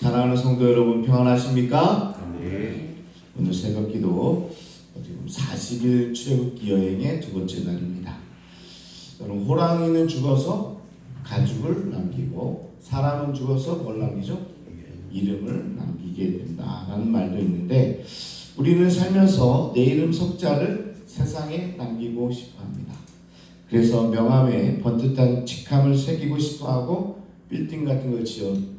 사랑하는 성도 여러분, 평안하십니까? 네. 오늘 새벽기도 40일 출애굽기 여행의 두 번째 날입니다. 여러분, 호랑이는 죽어서 가죽을 남기고 사람은 죽어서 뭘 남기죠? 이름을 남기게 된다라는 말도 있는데, 우리는 살면서 내 이름 석자를 세상에 남기고 싶어합니다. 그래서 명함에 번듯한 직함을 새기고 싶어하고 빌딩 같은 걸 지을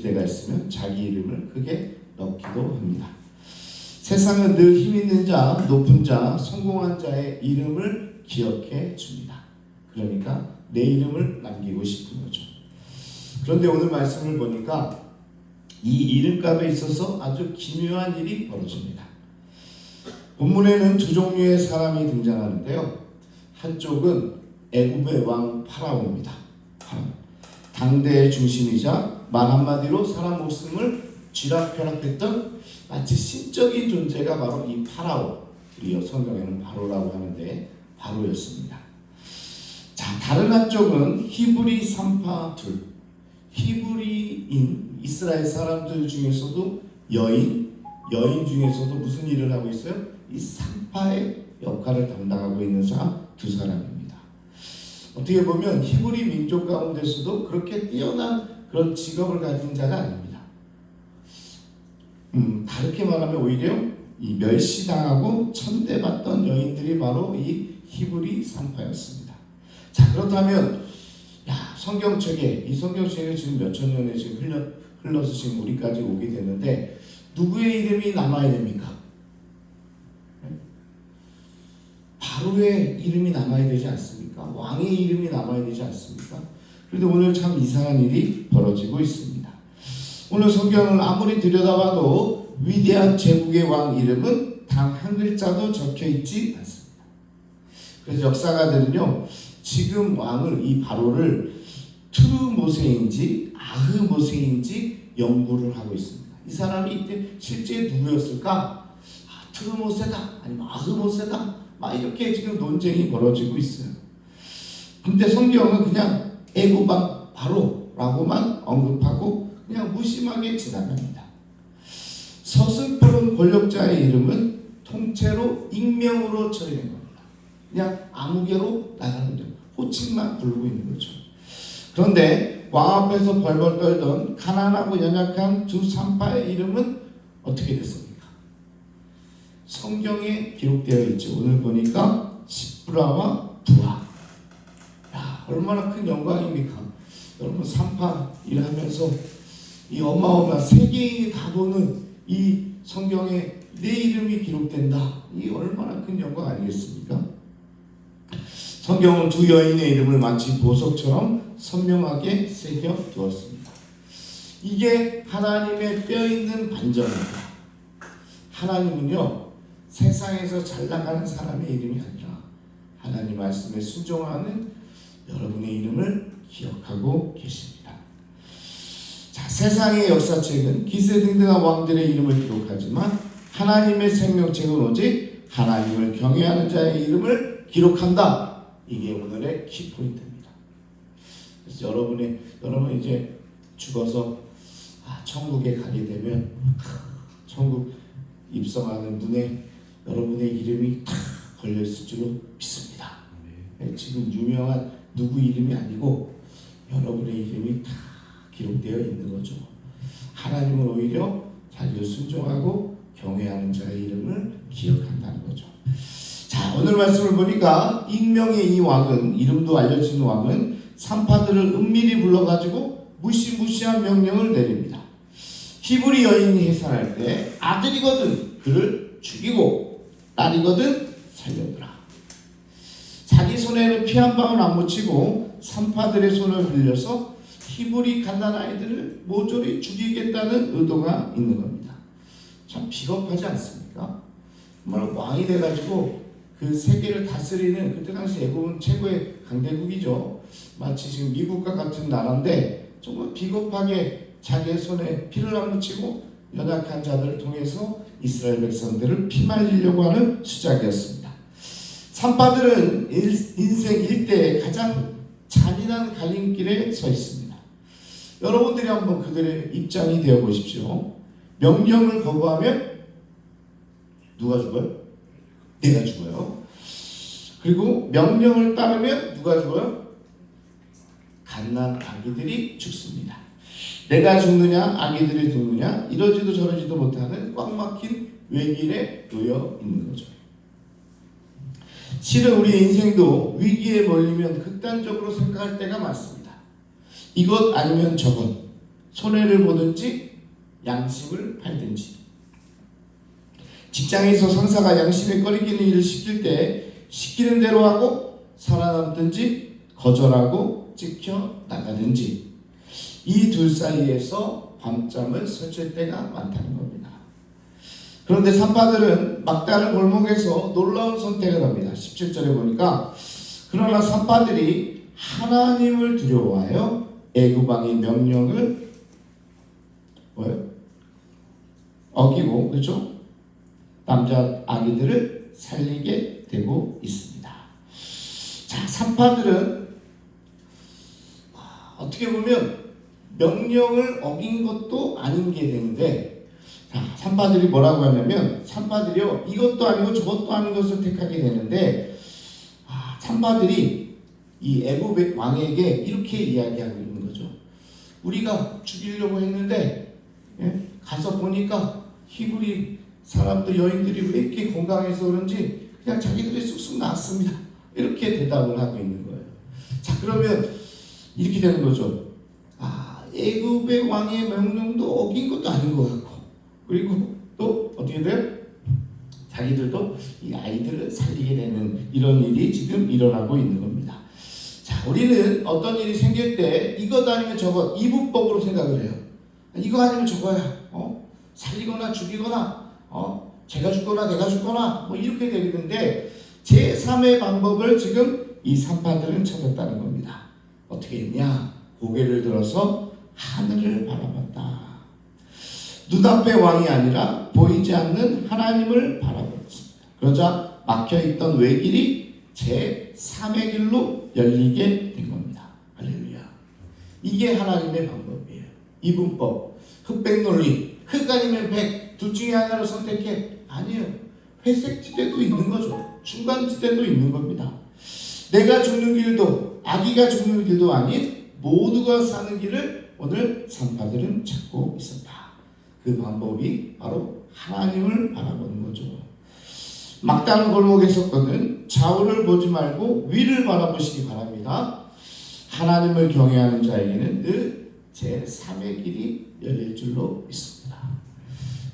때가 있으면 자기 이름을 크게 넣기도 합니다. 세상은 늘 힘있는 자, 높은 자, 성공한 자의 이름을 기억해 줍니다. 그러니까 내 이름을 남기고 싶은 거죠. 그런데 오늘 말씀을 보니까 이 이름값에 있어서 아주 기묘한 일이 벌어집니다. 본문에는 두 종류의 사람이 등장하는데요. 한쪽은 애굽의 왕 파라오입니다. 당대의 중심이자 말 한마디로 사람 목숨을 쥐락펴락했던 마치 신적인 존재가 바로 이 파라오, 우리 성경에는 바로라고 하는데 바로였습니다. 자, 다른 한쪽은 히브리 산파 둘, 히브리인 이스라엘 사람들 중에서도 여인 중에서도 무슨 일을 하고 있어요? 이 산파의 역할을 담당하고 있는 사람 두 사람입니다. 어떻게 보면 히브리 민족 가운데서도 그렇게 뛰어난 그런 직업을 가진 자가 아닙니다. 다르게 말하면 오히려 이 멸시당하고 천대받던 여인들이 바로 이 히브리 산파였습니다. 자, 그렇다면 성경책에, 이 성경책에 지금 몇천 년에 지금 흘러서 지금 우리까지 오게 되는데 누구의 이름이 남아야 됩니까? 바로의 이름이 남아야 되지 않습니까? 왕의 이름이 남아야 되지 않습니까? 그런데 오늘 참 이상한 일이 벌어지고 있습니다. 오늘 성경을 아무리 들여다봐도 위대한 제국의 왕 이름은 단 한 글자도 적혀 있지 않습니다. 그래서 역사가들은요, 지금 왕을, 이 바로를 트루모세인지 아흐모세인지 연구를 하고 있습니다. 이 사람이 이때 실제 누구였을까? 트루모세다 아니면 아흐모세다, 막 이렇게 지금 논쟁이 벌어지고 있어요. 근데 성경은 그냥 애굽 왕 바로라고만 언급하고 그냥 무심하게 지나갑니다. 서슬퍼런 권력자의 이름은 통째로 익명으로 처리된 겁니다. 그냥 아무개로 나가는 거죠. 호칭만 부르고 있는 거죠. 그런데 왕 앞에서 벌벌 떨던 가난하고 연약한 두 산파의 이름은 어떻게 됐습니까? 성경에 기록되어 있죠. 오늘 보니까 시브라와 부하. 얼마나 큰 영광입니까? 여러분, 산파 일하면서 이 어마어마한 세계인이 다 보는 이 성경에 내 이름이 기록된다. 이 얼마나 큰 영광 아니겠습니까? 성경은 두 여인의 이름을 마치 보석처럼 선명하게 새겨 두었습니다. 이게 하나님의 뼈있는 반전입니다. 하나님은요, 세상에서 잘 나가는 사람의 이름이 아니라 하나님 말씀에 순종하는 여러분의 이름을 기억하고 계십니다. 자, 세상의 역사책은 기세등등한 왕들의 이름을 기록하지만 하나님의 생명책은 오직 하나님을 경외하는 자의 이름을 기록한다. 이게 오늘의 키포인트입니다. 그래서 여러분 이제 죽어서 천국에 가게 되면 천국 입성하는 문에 여러분의 이름이 탁 걸려 있을 줄로 믿습니다. 지금 유명한 누구 이름이 아니고 여러분의 이름이 다 기록되어 있는 거죠. 하나님은 오히려 자기를 순종하고 경외하는 자의 이름을 기억한다는 거죠. 자, 오늘 말씀을 보니까 익명의 이 왕은, 이름도 알려진 왕은 산파들을 은밀히 불러가지고 무시무시한 명령을 내립니다. 히브리 여인이 해산할 때 아들이거든 그를 죽이고 딸이거든 살려두라. 자기 손에는 피 한 방울 안 묻히고 산파들의 손을 빌려서 히브리 갓난아이들을 모조리 죽이겠다는 의도가 있는 겁니다. 참 비겁하지 않습니까? 정말 왕이 돼가지고 그 세계를 다스리는, 그때 당시 애굽은 최고의 강대국이죠. 마치 지금 미국과 같은 나라인데 정말 비겁하게 자기의 손에 피를 안 묻히고 연약한 자들을 통해서 이스라엘 백성들을 피말리려고 하는 수작이었습니다. 산파들은 인생 일대에 가장 잔인한 갈림길에 서 있습니다. 여러분들이 한번 그들의 입장이 되어 보십시오. 명령을 거부하면 누가 죽어요? 내가 죽어요. 그리고 명령을 따르면 누가 죽어요? 갓난 아기들이 죽습니다. 내가 죽느냐 아기들이 죽느냐 이러지도 저러지도 못하는 꽉 막힌 외길에 놓여 있는 거죠. 실은 우리 인생도 위기에 몰리면 극단적으로 생각할 때가 많습니다. 이것 아니면 저것, 손해를 보든지 양심을 팔든지. 직장에서 상사가 양심에 꺼리기는 일을 시킬 때 시키는 대로 하고 살아남든지 거절하고 찍혀 나가든지, 이 둘 사이에서 밤잠을 설칠 때가 많다는 겁니다. 그런데 산파들은 막다른 골목에서 놀라운 선택을 합니다. 17절에 보니까 그러나 산파들이 하나님을 두려워하여 애굽 왕의 명령을 어기고, 그렇죠? 남자 아기들을 살리게 되고 있습니다. 자, 산파들은 어떻게 보면 명령을 어긴 것도 아닌 게 되는데, 자, 산파들이 뭐라고 하냐면, 산파들이요, 이것도 아니고 저것도 아닌 것을 택하게 되는데, 산파들이 이 애굽 왕에게 이렇게 이야기하고 있는 거죠. 우리가 죽이려고 했는데 가서 보니까 히브리 사람들, 여인들이 왜 이렇게 건강해서 그런지 그냥 자기들이 쑥쑥 나았습니다. 이렇게 대답을 하고 있는 거예요. 자, 그러면 이렇게 되는 거죠. 애굽의 왕의 명령도 어긴 것도 아닌 것 같고, 그리고 또 어떻게 돼요? 자기들도 이 아이들을 살리게 되는 이런 일이 지금 일어나고 있는 겁니다. 자, 우리는 어떤 일이 생길 때 이것 아니면 저것, 이분법으로 생각을 해요. 이거 아니면 저거야. 살리거나 죽이거나, 제가 죽거나 내가 죽거나 뭐 이렇게 되는데, 제3의 방법을 지금 이 산파들은 찾았다는 겁니다. 어떻게 했냐? 고개를 들어서 하늘을 바라봤다. 눈앞의 왕이 아니라 보이지 않는 하나님을 바라봤습니다. 그러자 막혀있던 외길이 제3의 길로 열리게 된 겁니다. 할렐루야. 이게 하나님의 방법이에요. 이분법, 흑백 논리, 흑 아니면 백, 둘 중에 하나를 선택해. 아니에요. 회색 지대도 있는 거죠. 중간 지대도 있는 겁니다. 내가 죽는 길도 아기가 죽는 길도 아닌 모두가 사는 길을 오늘 산파들은 찾고 있었다. 그 방법이 바로 하나님을 바라보는 거죠. 막다른 골목에 섰거든 좌우를 보지 말고 위를 바라보시기 바랍니다. 하나님을 경외하는 자에게는 늘 제3의 길이 열릴 줄로 믿습니다.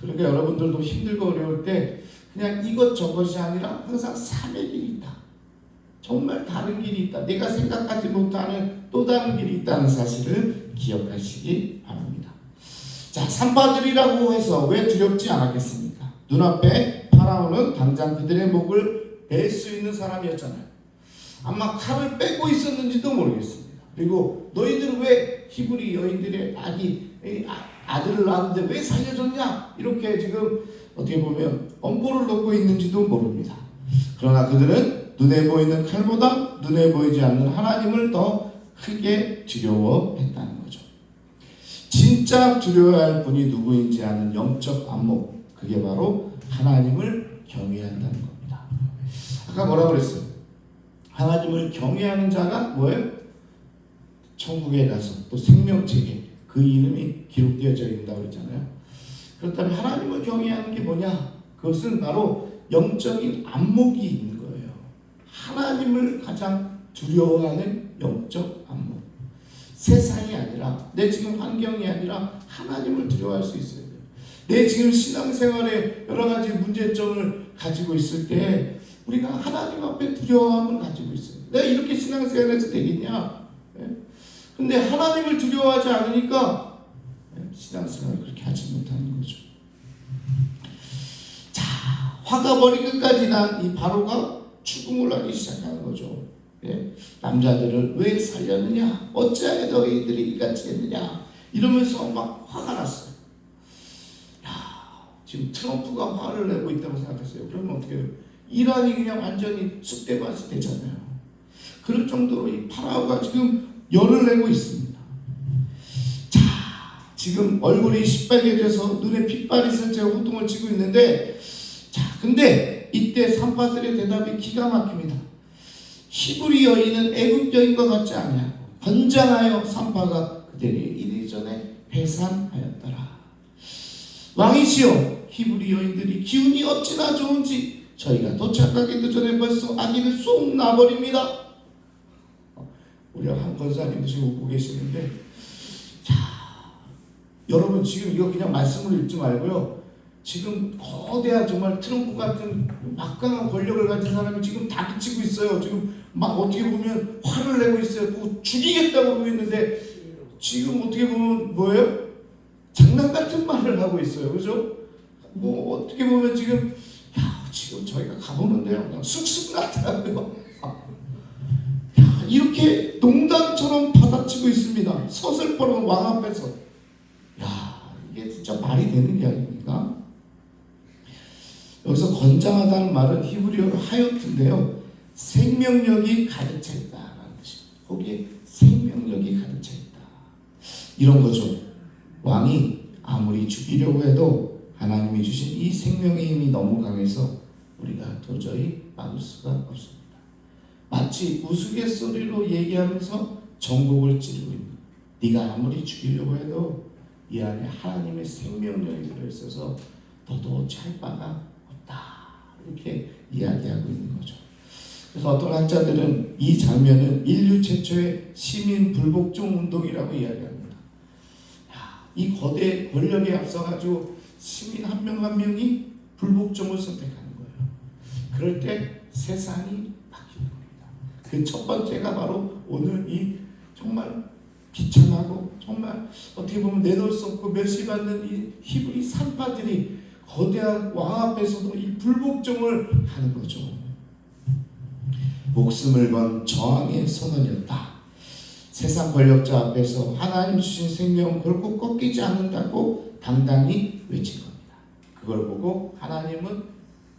그러니까 여러분들도 힘들고 어려울 때 그냥 이것저것이 아니라 항상 3의 길이 있다. 정말 다른 길이 있다. 내가 생각하지 못하는 또 다른 길이 있다는 사실을 기억하시기 바랍니다. 자, 산파들이라고 해서 왜 두렵지 않았겠습니까? 눈앞에 파라오는 당장 그들의 목을 벨 수 있는 사람이었잖아요. 아마 칼을 빼고 있었는지도 모르겠습니다. 그리고 너희들은 왜 히브리 여인들의 아들을 낳았는데 왜 살려줬냐? 이렇게 지금 어떻게 보면 엄포를 놓고 있는지도 모릅니다. 그러나 그들은 눈에 보이는 칼보다 눈에 보이지 않는 하나님을 더 크게 두려워했다는 거죠. 진짜 두려워야 할 분이 누구인지 아는 영적 안목, 그게 바로 하나님을 경외한다는 겁니다. 아까 뭐라고 그랬어요? 하나님을 경외하는 자가 뭐예요? 천국에 가서 또 생명책에 그 이름이 기록되어져 있다고 그랬잖아요. 그렇다면 하나님을 경외하는 게 뭐냐? 그것은 바로 영적인 안목이 있는 거예요. 하나님을 가장 두려워하는 영적 안목. 세상이 아니라, 내 지금 환경이 아니라 하나님을 두려워할 수 있어야 돼요. 내 지금 신앙생활에 여러 가지 문제점을 가지고 있을 때 우리가 하나님 앞에 두려움을 가지고 있어요. 내가 이렇게 신앙생활해서 되겠냐? 근데 하나님을 두려워하지 않으니까 신앙생활을 그렇게 하지 못하는 거죠. 자, 화가 머리 끝까지 난 이 바로가 추궁을 하기 시작하는 거죠. 남자들을 왜 살렸느냐? 어찌하여 너희들이 이같이 했느냐? 이러면서 막 화가 났어요. 지금 트럼프가 화를 내고 있다고 생각했어요. 그러면 어떻게 해요? 이란이 그냥 완전히 쑥대밭이 되잖아요. 그럴 정도로 이 파라오가 지금 열을 내고 있습니다. 자, 지금 얼굴이 시뻘개져서 눈에 핏발이 설쳐 호통을 치고 있는데, 자, 근데 이때 산파들의 대답이 기가 막힙니다. 히브리 여인은 애굽 여인과 같지 아니하고 건장하여 산파가 그들에게 이르기 전에 해산하였더라. 왕이시여, 히브리 여인들이 기운이 어찌나 좋은지 저희가 도착하기도 전에 벌써 아기를 쏙 놔버립니다. 우리 한 권사님도 지금 웃고 계시는데, 자, 여러분 지금 이거 그냥 말씀을 읽지 말고요, 지금 거대한 정말 트럼프 같은 막강한 권력을 가진 사람이 지금 다 비치고 있어요. 지금 막 어떻게 보면 화를 내고 있어요. 뭐 죽이겠다고 그러고 있는데, 지금 어떻게 보면 뭐예요? 장난 같은 말을 하고 있어요. 그죠? 뭐 어떻게 보면 지금 지금 저희가 가보는데요, 그냥 쑥쑥 나더라고요. 이렇게 농담처럼 받아치고 있습니다. 서슬퍼런 왕 앞에서. 이게 진짜 말이 되는 게 아닙니까? 여기서 건장하다는 말은 히브리어로 하얏트인데요, 생명력이 가득차 있다라는 뜻입니다. 거기에 생명력이 가득차 있다, 이런 거죠. 왕이 아무리 죽이려고 해도 하나님이 주신 이 생명의 힘이 너무 강해서 우리가 도저히 막을 수가 없습니다. 마치 우스갯소리로 얘기하면서 정곡을 찌르고 있는, 네가 아무리 죽이려고 해도 이 안에 하나님의 생명력이 들어있어서 너도 찰 바가 없다, 이렇게 이야기하고 있는 거죠. 그래서 어떤 학자들은 이 장면은 인류 최초의 시민 불복종 운동이라고 이야기합니다. 이 거대 권력에 앞서가지고 시민 한 명 한 명이 불복종을 선택하는 거예요. 그럴 때 세상이 바뀌는 겁니다. 그 첫 번째가 바로 오늘 이 정말 비참하고 정말 어떻게 보면 내놓을 수 없고 멸시받는 이 히브리 산파들이 거대한 왕 앞에서도 이 불복종을 하는 거죠. 목숨을 건 저항의 선언이었다. 세상 권력자 앞에서 하나님 주신 생명은 결코 꺾이지 않는다고 당당히 외친 겁니다. 그걸 보고 하나님은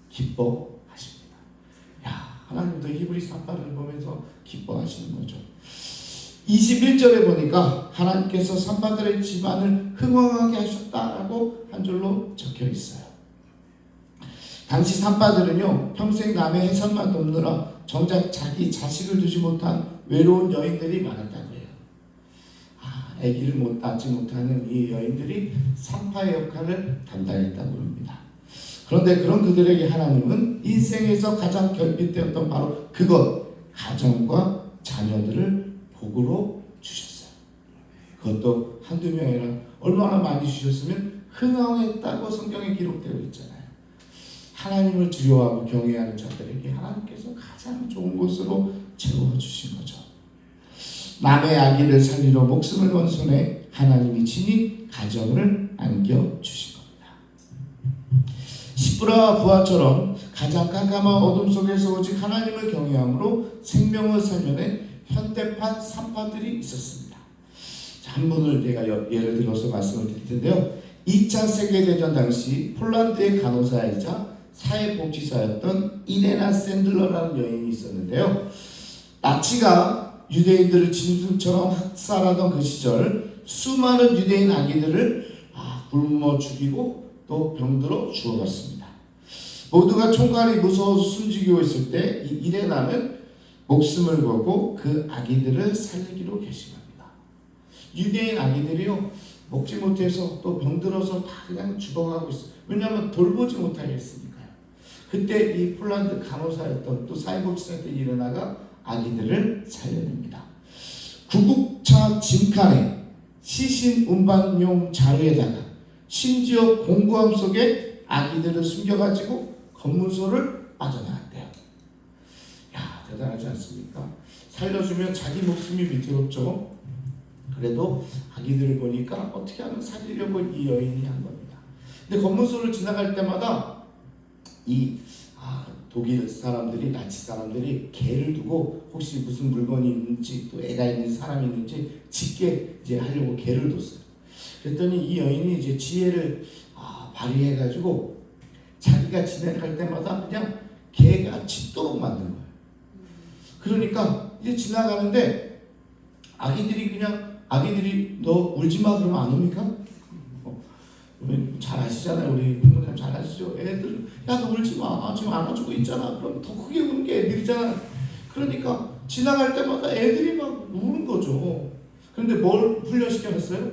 기뻐하십니다. 하나님도 히브리 산파를 보면서 기뻐하시는 거죠. 21절에 보니까 하나님께서 산파들의 집안을 흥왕하게 하셨다라고 한 줄로 적혀 있어요. 당시 산파들은요, 평생 남의 해산만 돕느라 정작 자기 자식을 두지 못한 외로운 여인들이 많았다고 해요. 아기를 낳지 못하는 이 여인들이 산파의 역할을 담당했다고 합니다. 그런데 그런 그들에게 하나님은 인생에서 가장 결핍되었던 바로 그것, 가정과 자녀들을 복으로 주셨어요. 그것도 한두 명이 아니라 얼마나 많이 주셨으면 흥왕했다고 성경에 기록되어 있잖아요. 하나님을 두려워하고 경외하는 자들에게 하나님께서 가장 좋은 곳으로 채워주신 거죠. 남의 아기를 살리러 목숨을 건 손에 하나님이 친히 가정을 안겨주신 겁니다. 시브라와 부하처럼 가장 깜깜한 어둠 속에서 오직 하나님을 경외함으로 생명을 살려낸 현대판 산파들이 있었습니다. 한 분을 제가 예를 들어서 말씀을 드릴 텐데요. 2차 세계대전 당시 폴란드의 간호사이자 사회복지사였던 이레나 샌들러라는 여인이 있었는데요. 나치가 유대인들을 짐승처럼 학살하던 그 시절 수많은 유대인 아기들을 굶어 죽이고 또 병들어 죽어갔습니다. 모두가 총칼이 무서워서 숨죽이고 있을 때 이 이레나는 목숨을 걸고 그 아기들을 살리기로 결심합니다. 유대인 아기들이요, 먹지 못해서 또 병들어서 다 그냥 죽어가고 있어요. 왜냐하면 돌보지 못하게 했으니까요. 그때 이 폴란드 간호사였던 또 사회복지사였던 이레나가 아기들을 살려냅니다. 구급차 짐칸에 시신 운반용 자루에다가 심지어 공구함 속에 아기들을 숨겨가지고 검문소를 빠져나갔대요. 대단하지 않습니까? 살려주면 자기 목숨이 위태롭죠. 그래도 아기들을 보니까 어떻게 하면 살리려고 이 여인이 한 겁니다. 근데 검문소를 지나갈 때마다 이 독일 사람들이, 나치 사람들이 개를 두고 혹시 무슨 물건이 있는지 또 애가 있는 사람이 있는지 짖게 이제 하려고 개를 뒀어요. 그랬더니 이 여인이 이제 지혜를 발휘해가지고 자기가 지나갈 때마다 그냥 개가 짖도록 만든 거예요. 그러니까 이제 지나가는데 아기들이 너 울지 마 그러면 안 옵니까? 아시잖아요. 우리 부모님 잘 아시죠? 애들 야 너 울지 마. 지금 안아주고 있잖아. 그럼 더 크게 우는 게 애들이잖아. 그러니까 지나갈 때마다 애들이 막 우는 거죠. 그런데 뭘 훈련시켜놨어요?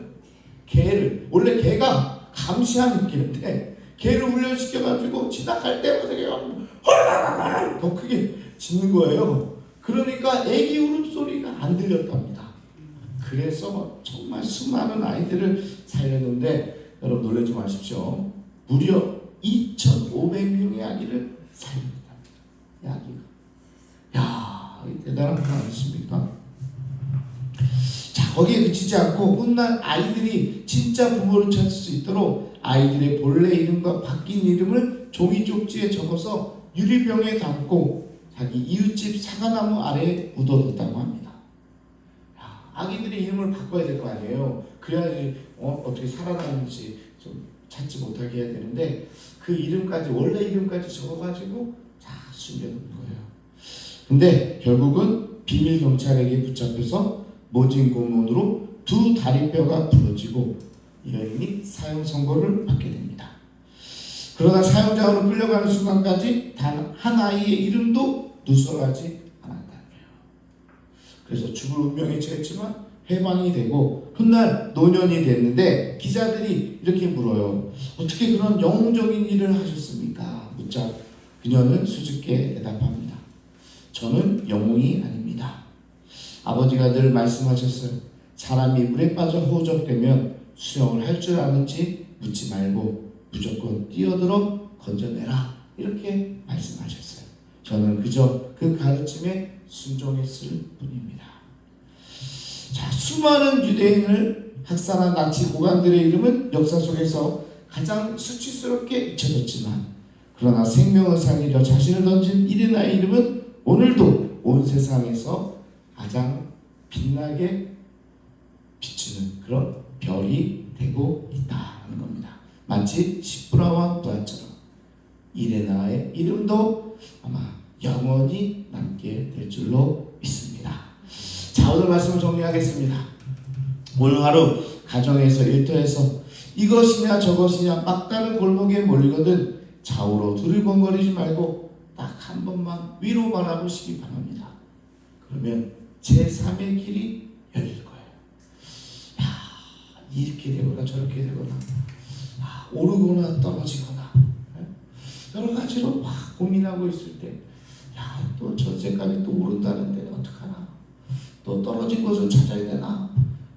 개를. 원래 개가 감시하는 개인데 개를 훈련시켜가지고 지나갈 때마다 개가 더 크게 짖는 거예요. 그러니까 애기 울음소리가 안 들렸답니다. 그래서 정말 수많은 아이들을 살렸는데 여러분 놀라지 마십시오. 무려 2,500명의 아기를 살립니다. 아기가. 야, 대단한 거 아니십니까? 자, 거기에 그치지 않고 훗날 아이들이 진짜 부모를 찾을 수 있도록 아이들의 본래 이름과 바뀐 이름을 종이 쪽지에 적어서 유리병에 담고 자기 이웃집 사과나무 아래에 묻어뒀다고 합니다. 야, 아기들의 이름을 바꿔야 될 거 아니에요. 그래야지 어떻게 살아나는지 좀 찾지 못하게 해야 되는데 그 이름까지 원래 이름까지 적어가지고 다 숨겨놓은 거예요. 근데 결국은 비밀 경찰에게 붙잡혀서 모진 고문으로 두 다리뼈가 부러지고 이 여인이 사형 선고를 받게 됩니다. 그러나 사형장으로 끌려가는 순간까지 단 한 아이의 이름도 누설하지 않았다네요. 그래서 죽을 운명에 처했지만 해방이 되고 훗날 노년이 됐는데 기자들이 이렇게 물어요. 어떻게 그런 영웅적인 일을 하셨습니까? 묻자 그녀는 수줍게 대답합니다. 저는 영웅이 아닙니다. 아버지가 늘 말씀하셨어요. 사람이 물에 빠져 허우적대면 수영을 할 줄 아는지 묻지 말고 무조건 뛰어들어 건져내라. 이렇게 말씀하셨어요. 저는 그저 그 가르침에 순종했을 뿐입니다. 자, 수많은 유대인을 학살한 나치 고관들의 이름은 역사 속에서 가장 수치스럽게 잊혀졌지만 그러나 생명을 살리려 자신을 던진 이레나의 이름은 오늘도 온 세상에서 가장 빛나게 비추는 그런 별이 되고 있다는 겁니다. 마치 시브라와 부하처럼 이레나의 이름도 아마 영원히 남게 될 줄로 믿습니다. 자, 오늘 말씀을 정리하겠습니다. 오늘 하루 가정에서 일터에서 이것이냐 저것이냐 막다른 골목에 몰리거든 좌우로 두리번거리지 말고 딱 한 번만 위로 바라보시기 바랍니다. 그러면 제3의 길이 열릴 거예요. 야, 이렇게 되거나 저렇게 되거나 오르거나 떨어지거나 여러 가지로 막 고민하고 있을 때 야, 또 전세값이 또 오른다는데 어떡하나, 또 떨어진 것을 찾아야 되나,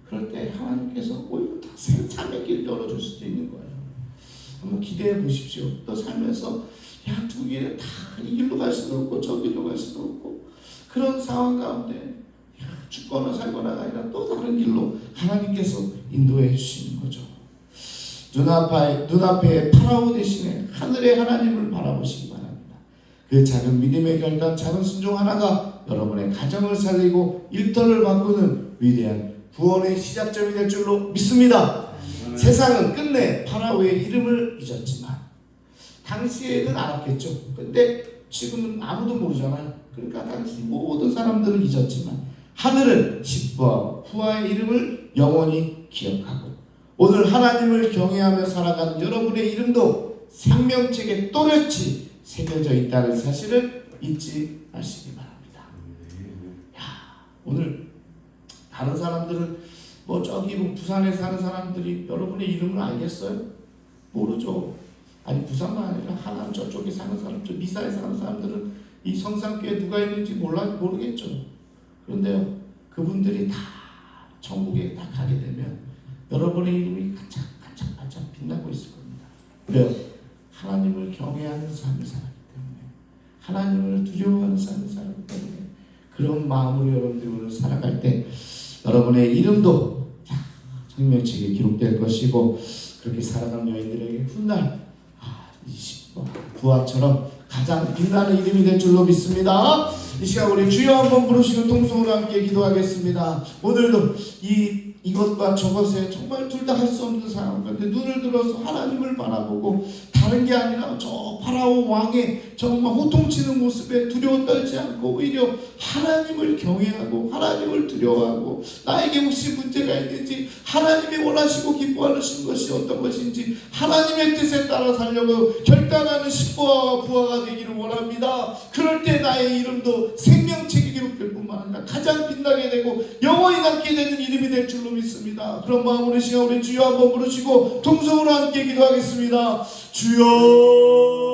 그럴 때 하나님께서 오히려 다 새3의 길을 열어줄 수도 있는 거예요. 한번 기대해 보십시오. 또 살면서 야, 두 길에 다 이 길로 갈 수도 없고 저 길로 갈 수도 없고 그런 상황 가운데 야, 죽거나 살거나가 아니라 또 다른 길로 하나님께서 인도해 주시는 거죠. 눈앞에 파라오 대신에 하늘의 하나님을 바라보시기 바랍니다. 그 작은 믿음의 결단, 작은 순종 하나가 여러분의 가정을 살리고 일터를 바꾸는 위대한 구원의 시작점이 될 줄로 믿습니다. 세상은 끝내 파라오의 이름을 잊었지만 당시에는 알았겠죠. 근데 지금은 아무도 모르잖아요. 그러니까 당시 모든 사람들은 잊었지만 하늘은 시브와 푸아의 이름을 영원히 기억하고 오늘 하나님을 경외하며 살아가는 여러분의 이름도 생명책에 또렷이 새겨져 있다는 사실을 잊지 마시기 바랍니다. 야, 오늘 다른 사람들은 저기 부산에 사는 사람들이 여러분의 이름을 알겠어요? 모르죠. 아니 부산만 아니라 하남 저쪽에 사는 사람, 저 미사에 사는 사람들은 이 성산교에 누가 있는지 모르겠죠. 그런데요, 그분들이 다 천국에 다 가게 되면 여러분의 이름이 반짝반짝 빛나고 있을 겁니다. 왜요? 하나님을 경외하는 삶을 살았기 때문에, 하나님을 두려워하는 삶을 살았기 때문에 그런 마음으로 여러분들이 오늘 살아갈 때 여러분의 이름도 생명책에 기록될 것이고 그렇게 살아가는 여인들에게 훗날 부하처럼 가장 빛나는 이름이 될 줄로 믿습니다. 이 시간 우리 주여 한번 부르시는 통성으로 함께 기도하겠습니다. 오늘도 이것과 저것에 정말 둘 다 할 수 없는 상황 가운데 눈을 들어서 하나님을 바라보고 다른 게 아니라 저 파라오 왕의 정말 호통치는 모습에 두려워 떨지 않고 오히려 하나님을 경외하고 하나님을 두려워하고 나에게 혹시 문제가 있는지 하나님이 원하시고 기뻐하시는 것이 어떤 것인지 하나님의 뜻에 따라 살려고 결단하는 신부와 부하가 되기를 원합니다. 그럴 때 나의 이름도 생명책에 기록될 뿐만 아니라 가장 빛나게 되고 영원히 남게 되는 이름이 될 줄로 믿습니다. 그런 마음으로 시간 우리 주여 한번 부르시고 동성으로 함께 기도하겠습니다. 주여